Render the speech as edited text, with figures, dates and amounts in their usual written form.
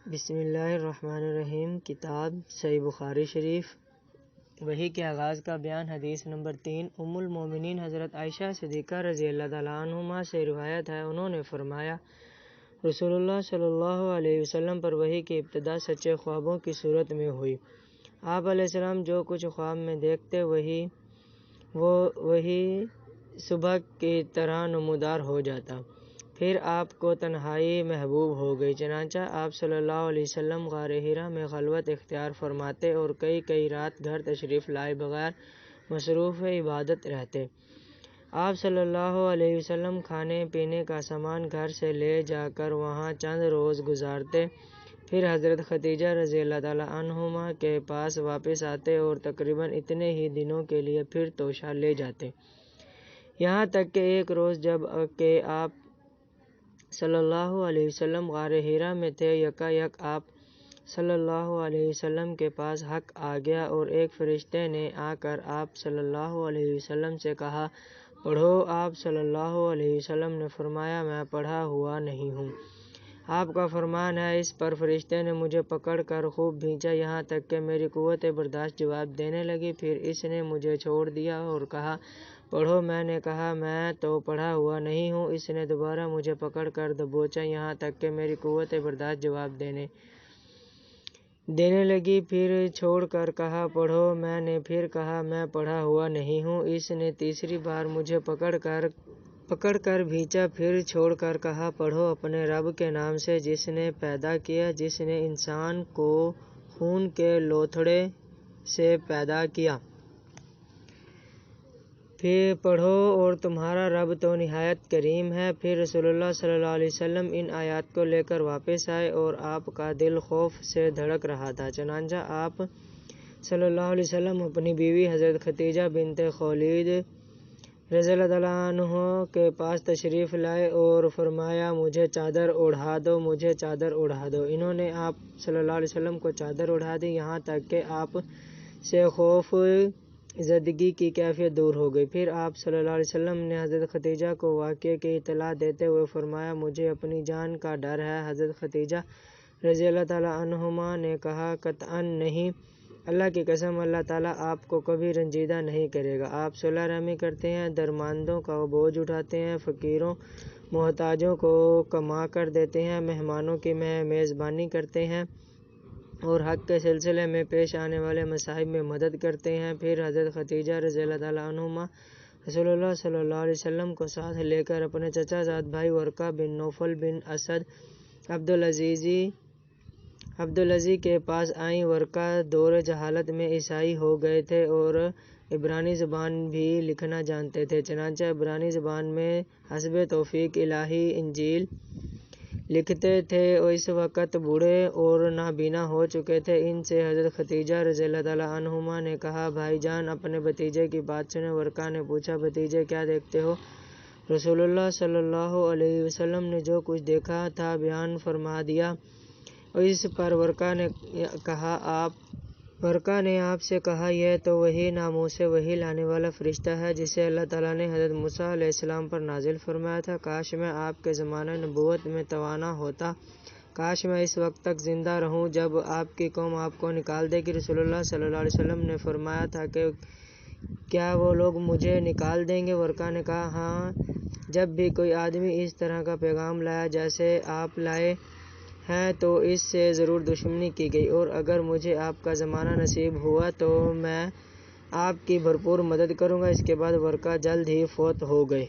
بسم اللہ الرحمن الرحیم۔ کتاب صحیح بخاری شریف، وحی کے آغاز کا بیان۔ حدیث نمبر 3۔ ام المومنین حضرت عائشہ صدیقہ رضی اللہ تعالیٰ عنہما سے روایت ہے، انہوں نے فرمایا رسول اللہ صلی اللہ علیہ وسلم پر وحی کی ابتدا سچے خوابوں کی صورت میں ہوئی۔ آپ علیہ السلام جو کچھ خواب میں دیکھتے وہی صبح کی طرح نمودار ہو جاتا، پھر آپ کو تنہائی محبوب ہو گئی، چنانچہ آپ صلی اللہ علیہ وسلم غار حرا میں خلوت اختیار فرماتے اور کئی رات گھر تشریف لائے بغیر مصروف عبادت رہتے۔ آپ صلی اللہ علیہ وسلم کھانے پینے کا سامان گھر سے لے جا کر وہاں چند روز گزارتے، پھر حضرت خدیجہ رضی اللہ تعالیٰ عنہما کے پاس واپس آتے اور تقریباً اتنے ہی دنوں کے لیے پھر توشہ لے جاتے، یہاں تک کہ ایک روز جب کہ آپ صلی اللہ علیہ وسلم غار حرا میں تھے، یکایک آپ صلی اللہ علیہ وسلم کے پاس حق آ گیا اور ایک فرشتے نے آ کر آپ صلی اللہ علیہ وسلم سے کہا، پڑھو۔ آپ صلی اللہ علیہ وسلم نے فرمایا، میں پڑھا ہوا نہیں ہوں۔ آپ کا فرمان ہے۔ اس پر فرشتے نے مجھے پکڑ کر خوب بھینچا، یہاں تک کہ میری قوت برداشت جواب دینے لگی، پھر اس نے مجھے چھوڑ دیا اور کہا، پڑھو۔ میں نے کہا، میں تو پڑھا ہوا نہیں ہوں۔ اس نے دوبارہ مجھے پکڑ کر دبوچا، یہاں تک کہ میری قوت برداشت جواب دینے لگی، پھر چھوڑ کر کہا، پڑھو۔ میں نے پھر کہا، میں پڑھا ہوا نہیں ہوں۔ اس نے تیسری بار مجھے پکڑ کر بھینچا، پھر چھوڑ کر کہا، پڑھو اپنے رب کے نام سے جس نے پیدا کیا، جس نے انسان کو خون کے لوتھڑے سے پیدا کیا۔ پھر پڑھو، اور تمہارا رب تو نہایت کریم ہے۔ پھر رسول اللہ صلی اللہ علیہ وسلم ان آیات کو لے کر واپس آئے اور آپ کا دل خوف سے دھڑک رہا تھا، چنانچہ آپ صلی اللہ علیہ وسلم اپنی بیوی حضرت خدیجہ بنت خویلد رضی اللہ تعالیٰ عنہا کے پاس تشریف لائے اور فرمایا، مجھے چادر اوڑھا دو، مجھے چادر اوڑھا دو۔ انہوں نے آپ صلی اللہ علیہ وسلم کو چادر اوڑھا دی، یہاں تک کہ آپ سے خوف زدگی کی کیفیت دور ہو گئی۔ پھر آپ صلی اللہ علیہ وسلم نے حضرت خدیجہ کو واقعے کی اطلاع دیتے ہوئے فرمایا، مجھے اپنی جان کا ڈر ہے۔ حضرت خدیجہ رضی اللہ تعالیٰ عنہما نے کہا، قطعاً نہیں، اللہ کی قسم، اللہ تعالیٰ آپ کو کبھی رنجیدہ نہیں کرے گا۔ آپ صلح رحمی کرتے ہیں، درماندوں کا بوجھ اٹھاتے ہیں، فقیروں محتاجوں کو کما کر دیتے ہیں، مہمانوں کی میزبانی کرتے ہیں اور حق کے سلسلے میں پیش آنے والے مصائب میں مدد کرتے ہیں۔ پھر حضرت خدیجہ رضی اللہ تعالیٰ عنہما رسول اللہ صلی اللہ علیہ وسلم کو ساتھ لے کر اپنے چچا زاد بھائی ورقہ بن نوفل بن اسد عبدالعزیز کے پاس آئیں۔ ورقہ دور جہالت میں عیسائی ہو گئے تھے اور عبرانی زبان بھی لکھنا جانتے تھے، چنانچہ عبرانی زبان میں حسب توفیق الہی انجیل لکھتے تھے۔ اس وقت بوڑھے اور نابینا ہو چکے تھے۔ ان سے حضرت خدیجہ رضی اللہ تعالیٰ عنہما نے کہا، بھائی جان، اپنے بھتیجے کی بات سنیں۔ ورقہ نے پوچھا، بھتیجے کیا دیکھتے ہو؟ رسول اللہ صلی اللہ علیہ وسلم نے جو کچھ دیکھا تھا بیان فرما دیا۔ اس پر ورقہ نے آپ سے کہا، یہ تو وہی ناموس وحی لانے والا فرشتہ ہے جسے اللہ تعالیٰ نے حضرت موسیٰ علیہ السلام پر نازل فرمایا تھا۔ کاش میں آپ کے زمانہ نبوت میں توانا ہوتا، کاش میں اس وقت تک زندہ رہوں جب آپ کی قوم آپ کو نکال دے گی۔ رسول اللہ صلی اللہ علیہ وسلم نے فرمایا تھا کہ کیا وہ لوگ مجھے نکال دیں گے؟ ورقہ نے کہا، ہاں، جب بھی کوئی آدمی اس طرح کا پیغام لایا جیسے آپ لائے ہیں تو اس سے ضرور دشمنی کی گئی، اور اگر مجھے آپ کا زمانہ نصیب ہوا تو میں آپ کی بھرپور مدد کروں گا۔ اس کے بعد ورقہ جلد ہی فوت ہو گئے۔